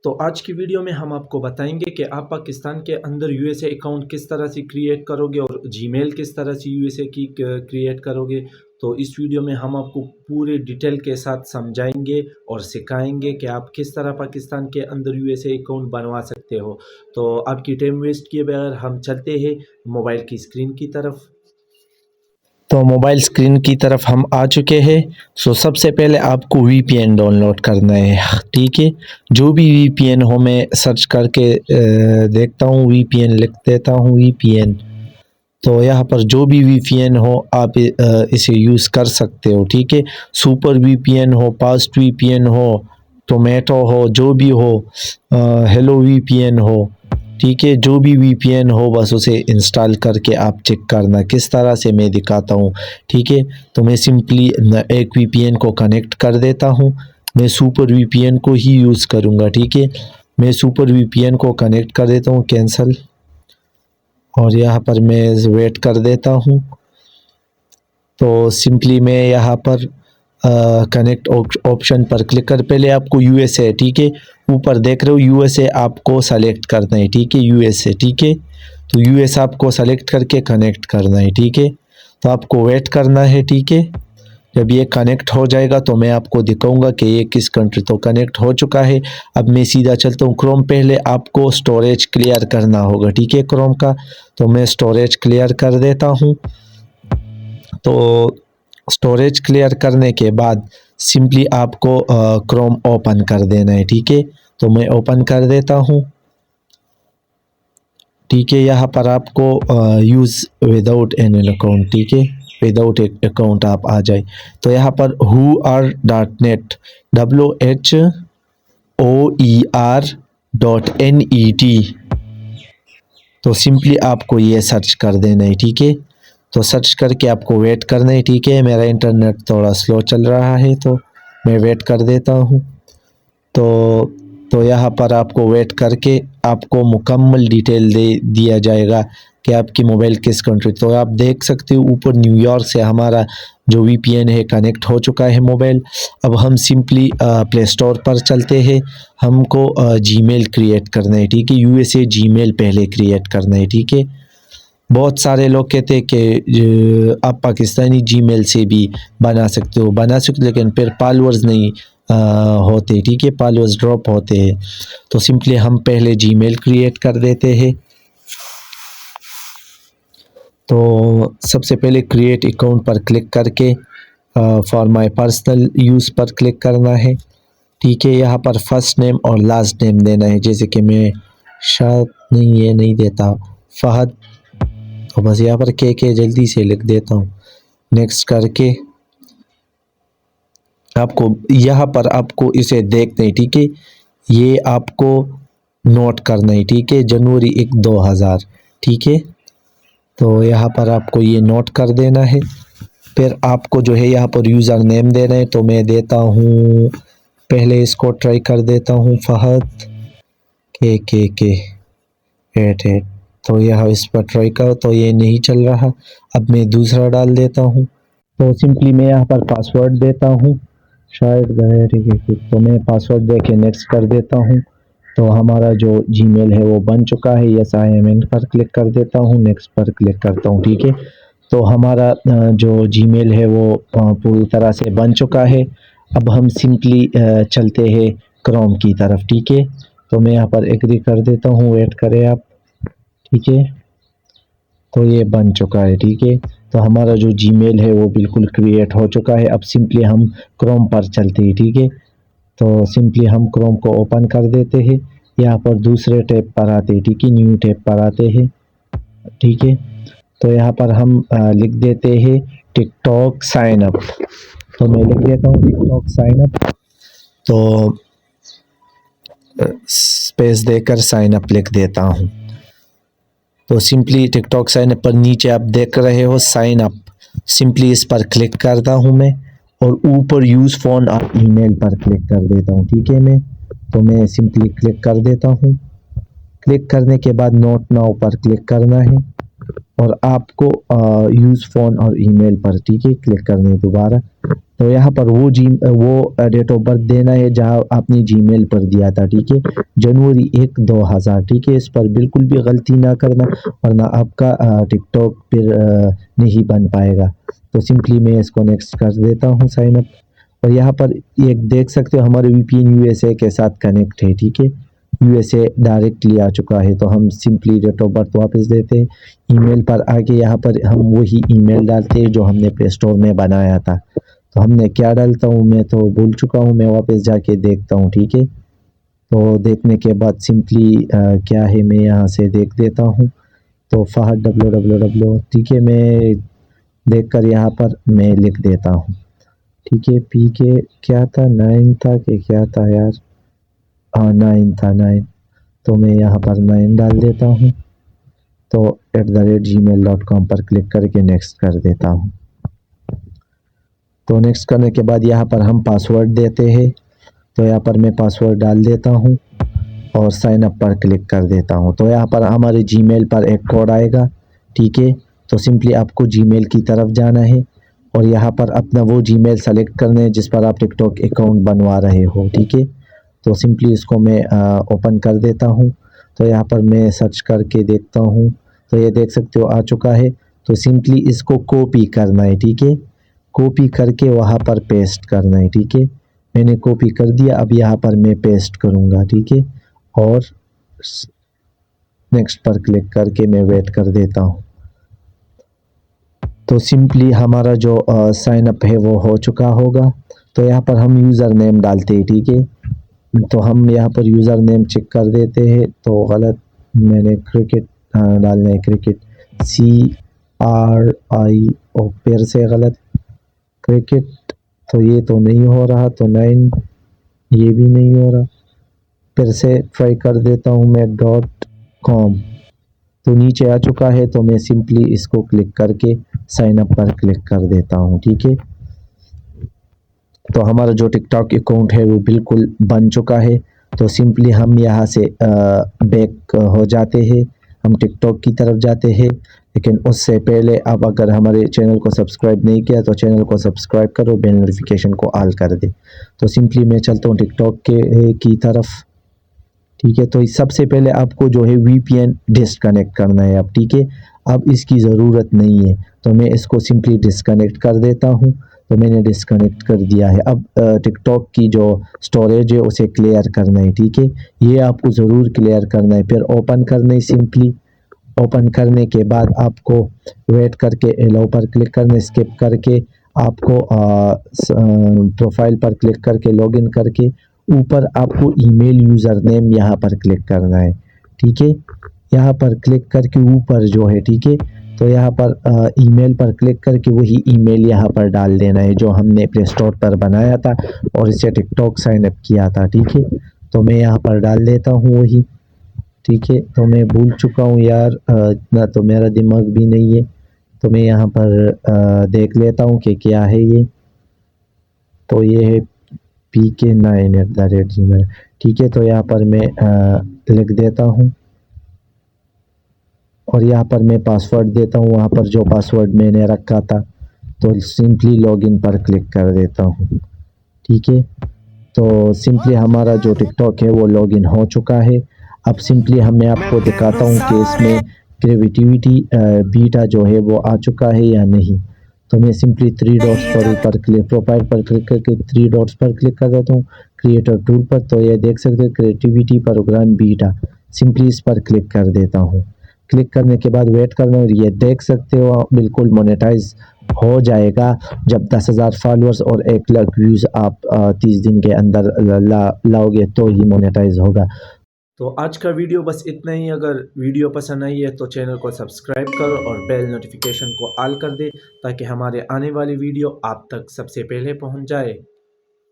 तो आज की वीडियो में हम आपको बताएंगे कि आप पाकिस्तान के अंदर यूएसए अकाउंट किस तरह से क्रिएट करोगे और जीमेल किस तरह से यूएसए की क्रिएट करोगे। तो इस वीडियो में हम आपको पूरे डिटेल के साथ समझाएंगे और सिखाएंगे कि आप किस तरह पाकिस्तान के अंदर यूएसए अकाउंट बनवा सकते हो। तो आपकी टाइम वेस्ट किए बगैर हम चलते हैं मोबाइल की स्क्रीन की तरफ। तो मोबाइल स्क्रीन की तरफ हम आ चुके हैं। सो सबसे पहले आपको वीपीएन डाउनलोड करना है, ठीक है। जो भी वीपीएन हो मैं सर्च करके देखता हूँ, वीपीएन लिख देता हूँ वीपीएन। तो यहाँ पर जो भी वीपीएन हो आप इसे यूज़ कर सकते हो, ठीक है। सुपर वीपीएन हो, पास्ट वीपीएन हो, टोमेटो हो, जो भी हो, हेलो वीपीएन हो, ठीक है। जो भी वीपीएन हो बस उसे इंस्टॉल करके आप चेक करना। किस तरह से मैं दिखाता हूँ, ठीक है। तो मैं सिंपली एक वीपीएन को कनेक्ट कर देता हूँ। मैं सुपर वीपीएन को ही यूज़ करूँगा, ठीक है। मैं सुपर वीपीएन को कनेक्ट कर देता हूँ, कैंसिल, और यहाँ पर मैं वेट कर देता हूँ। तो सिंपली मैं यहाँ पर कनेक्ट ऑप्शन पर क्लिक कर, पहले आपको यूएसए, ठीक है, ऊपर देख रहे हो यूएसए आपको सेलेक्ट करना है, ठीक है, यूएसए, ठीक है। तो यूएस आपको सेलेक्ट करके कनेक्ट करना है, ठीक है। तो आपको वेट करना है, ठीक है। जब ये कनेक्ट हो जाएगा तो मैं आपको दिखाऊंगा कि ये किस कंट्री। तो कनेक्ट हो चुका है। अब मैं सीधा चलता हूँ क्रोम। पहले आपको स्टोरेज क्लियर करना होगा, ठीक है, क्रोम का। तो मैं स्टोरेज क्लियर कर देता हूँ। तो स्टोरेज क्लियर करने के बाद सिंपली आपको क्रोम ओपन कर देना है, ठीक है। तो मैं ओपन कर देता हूँ, ठीक है। यहाँ पर आपको यूज़ विदाउट एन अकाउंट, ठीक है, विदाउट अकाउंट आप आ जाए। तो यहाँ पर whoer.net WHOER.net, तो सिंपली आपको ये सर्च कर देना है, ठीक है। तो सर्च करके आपको वेट करना है, ठीक है। मेरा इंटरनेट थोड़ा स्लो चल रहा है तो मैं वेट कर देता हूँ। तो यहाँ पर आपको वेट करके आपको मुकम्मल डिटेल दे दिया जाएगा कि आपकी मोबाइल किस कंट्री। तो आप देख सकते हो ऊपर न्यूयॉर्क से हमारा जो वीपीएन है कनेक्ट हो चुका है मोबाइल। अब हम सिंपली प्ले स्टोर पर चलते हैं। हमको जीमेल क्रिएट करना है, ठीक है। यूएसए जीमेल पहले क्रिएट करना है, ठीक है। बहुत सारे लोग कहते हैं कि आप पाकिस्तानी जीमेल से भी बना सकते हो, लेकिन फिर फॉलोअर्स नहीं होते, ठीक है, फॉलोअर्स ड्रॉप होते हैं। तो सिंपली हम पहले जीमेल क्रिएट कर देते हैं। तो सबसे पहले क्रिएट अकाउंट पर क्लिक करके फॉर माय पर्सनल यूज़ पर क्लिक करना है, ठीक है। यहाँ पर फर्स्ट नेम और लास्ट नेम देना है, जैसे कि मैं शायद नहीं, ये नहीं देता, फहद। तो बस यहाँ पर के जल्दी से लिख देता हूँ। नेक्स्ट करके आपको यहाँ पर आपको इसे देखना है, ठीक है। ये आपको नोट करना है, ठीक है, जनवरी 1, 2000, ठीक है। तो यहाँ पर आपको ये नोट कर देना है। फिर आपको जो है यहाँ पर यूज़र नेम देना है। तो मैं देता हूँ, पहले इसको ट्राई कर देता हूँ, फहद के 88। तो यह इस पर ट्राई करो, तो ये नहीं चल रहा। अब मैं दूसरा डाल देता हूँ। तो सिंपली मैं यहाँ पर पासवर्ड देता हूँ, शायद गए, ठीक है। तो मैं पासवर्ड दे के नेक्स्ट कर देता हूँ। तो हमारा जो जीमेल है वो बन चुका है। यस आई एम इन पर क्लिक कर देता हूँ, नेक्स्ट पर क्लिक करता हूँ, ठीक है। तो हमारा जो जीमेल है वो पूरी तरह से बन चुका है। अब हम सिंपली चलते हैं क्रोम की तरफ, ठीक है। तो मैं यहाँ पर एग्री कर देता हूँ, वेट करें आप, ठीक है। तो ये बन चुका है, ठीक है। तो हमारा जो जीमेल है वो बिल्कुल क्रिएट हो चुका है। अब सिंपली हम क्रोम पर चलते हैं, ठीक है। तो सिंपली हम क्रोम को ओपन कर देते हैं। यहाँ पर दूसरे टैब पर आते हैं, ठीक है, न्यू टैब पर आते हैं, ठीक है। तो यहाँ पर हम लिख देते हैं टिकटॉक साइन अप। तो मैं लिख देता हूँ टिकटॉक साइन अप। तो स्पेस देकर साइन अप लिख देता हूँ। तो सिंपली टिकटॉक साइन अप पर नीचे आप देख रहे हो साइन अप, सिंपली इस पर क्लिक करता हूँ मैं, और ऊपर यूज़ फ़ोन और ईमेल पर क्लिक कर देता हूँ, ठीक है। मैं सिंपली क्लिक कर देता हूँ। क्लिक करने के बाद नोट नाउ पर क्लिक करना है। और आपको यूज़ फ़ोन और ईमेल पर, ठीक है, क्लिक करनी है दोबारा। तो यहाँ पर वो डेट ऑफ बर्थ देना है जहाँ आपने जीमेल पर दिया था, ठीक है, जनवरी 1 2000, ठीक है। इस पर बिल्कुल भी गलती ना करना वरना आपका टिकटॉक फिर नहीं बन पाएगा। तो सिंपली मैं इसको नेक्स्ट कर देता हूँ साइन अप। और यहाँ पर एक देख सकते हो हमारे वीपीएन यूएसए के साथ कनेक्ट है, ठीक है, यूएसए डायरेक्टली आ चुका है। तो हम सिंपली डेट ऑफ बर्थ वापस देते हैं, ईमेल पर आके यहाँ पर हम वही ईमेल डालते हैं जो हमने प्ले स्टोर में बनाया था। तो हमने क्या डालता हूँ मैं तो भूल चुका हूँ, मैं वापस जाके देखता हूँ, ठीक है। तो देखने के बाद सिंपली क्या है मैं यहाँ से देख देता हूँ। तो फहद www, ठीक है, मैं देखकर यहाँ पर मैं लिख देता हूँ, ठीक है। पी के क्या था, 9 था कि क्या था यार, हाँ 9 था, 9। तो मैं यहाँ पर 9 डाल देता हूँ। तो @gmail.com पर क्लिक करके नेक्स्ट कर देता हूँ। तो नेक्स्ट करने के बाद यहाँ पर हम पासवर्ड देते हैं। तो यहाँ पर मैं पासवर्ड डाल देता हूँ और साइन अप पर क्लिक कर देता हूँ। तो यहाँ पर हमारे जीमेल पर एक कोड आएगा, ठीक है। तो सिंपली आपको जीमेल की तरफ जाना है और यहाँ पर अपना वो जीमेल सेलेक्ट करना है जिस पर आप टिकटॉक अकाउंट बनवा रहे हो, ठीक है। तो सिंपली इसको मैं ओपन कर देता हूँ। तो यहाँ पर मैं सर्च करके देखता हूँ। तो ये देख सकते हो आ चुका है। तो सिंपली इसको कॉपी करना है, ठीक है, कॉपी करके वहाँ पर पेस्ट करना है, ठीक है। मैंने कॉपी कर दिया, अब यहाँ पर मैं पेस्ट करूँगा, ठीक है, और नेक्स्ट पर क्लिक करके मैं वेट कर देता हूँ। तो सिंपली हमारा जो साइन अप है वो हो चुका होगा। तो यहाँ पर हम यूज़र नेम डालते हैं, ठीक है। तो हम यहाँ पर यूज़र नेम चेक कर देते हैं। तो गलत मैंने क्रिकेट डालना है, क्रिकेट CRI, फिर से गलत क्रिकेट। तो ये तो नहीं हो रहा, तो 9 ये भी नहीं हो रहा। फिर से ट्राई कर देता हूँ मैं .com। तो नीचे आ चुका है। तो मैं सिंपली इसको क्लिक करके साइन अप पर क्लिक कर देता हूँ, ठीक है। तो हमारा जो टिकटॉक अकाउंट है वो बिल्कुल बन चुका है। तो सिंपली हम यहाँ से बैक हो जाते हैं, हम टिकटॉक की तरफ जाते हैं। लेकिन उससे पहले आप अगर हमारे चैनल को सब्सक्राइब नहीं किया तो चैनल को सब्सक्राइब करो, बेल नोटिफिकेशन को ऑल कर दे। तो सिंपली मैं चलता हूँ टिकटॉक की तरफ, ठीक है। तो सबसे पहले आपको जो है वीपीएन डिस्कनेक्ट करना है अब, ठीक है। अब इसकी ज़रूरत नहीं है तो मैं इसको सिंपली डिस्कनेक्ट कर देता हूँ। तो मैंने डिस्कनेक्ट कर दिया है। अब टिकटॉक की जो स्टोरेज है उसे क्लियर करना है, ठीक है, ये आपको ज़रूर क्लियर करना है। फिर ओपन करना है, सिंपली ओपन करने के बाद आपको वेट करके अलाउ पर क्लिक करना है, स्किप करके आपको प्रोफाइल पर क्लिक करके लॉगिन करके ऊपर आपको ईमेल यूज़र नेम यहाँ पर क्लिक करना है, ठीक है। यहाँ पर क्लिक करके ऊपर जो है, ठीक है, तो यहाँ पर ईमेल पर क्लिक करके वही ईमेल यहाँ पर डाल देना है जो हमने प्ले स्टोर पर बनाया था और इसे टिकटॉक साइन अप किया था, ठीक है। तो मैं यहाँ पर डाल देता हूँ वही, ठीक है। तो मैं भूल चुका हूँ यार, इतना तो मेरा दिमाग भी नहीं है। तो मैं यहाँ पर देख लेता हूँ कि क्या है ये। तो ये है PK9@gmail, ठीक है। तो यहाँ पर मैं लिख देता हूँ और यहाँ पर मैं पासवर्ड देता हूँ, वहाँ पर जो पासवर्ड मैंने रखा था। तो सिंपली लॉगिन पर क्लिक कर देता हूँ, ठीक है। तो सिंपली हमारा जो टिकटॉक है वो लॉगिन हो चुका है। अब सिंपली मैं आपको दिखाता हूँ कि इसमें क्रिएटिविटी बीटा जो है वो आ चुका है या नहीं। तो मैं सिंपली 3 डॉट्स पर ऊपर क्लिक, प्रोफाइल पर क्लिक करके 3 डॉट्स पर क्लिक कर देता हूँ, क्रिएटर टूल पर। तो ये देख सकते हैं क्रिएटिविटी प्रोग्राम बीटा, सिंपली इस पर क्लिक कर देता हूँ। क्लिक करने के बाद वेट करना और ये देख सकते हो बिल्कुल मोनेटाइज हो जाएगा जब 10,000 फॉलोअर्स और 1 लाख व्यूज़ आप 30 दिन के अंदर लाओगे तो ही मोनेटाइज होगा। तो आज का वीडियो बस इतना ही। अगर वीडियो पसंद आई है तो चैनल को सब्सक्राइब करो और बेल नोटिफिकेशन को ऑल कर दे ताकि हमारे आने वाली वीडियो आप तक सबसे पहले पहुंच जाए।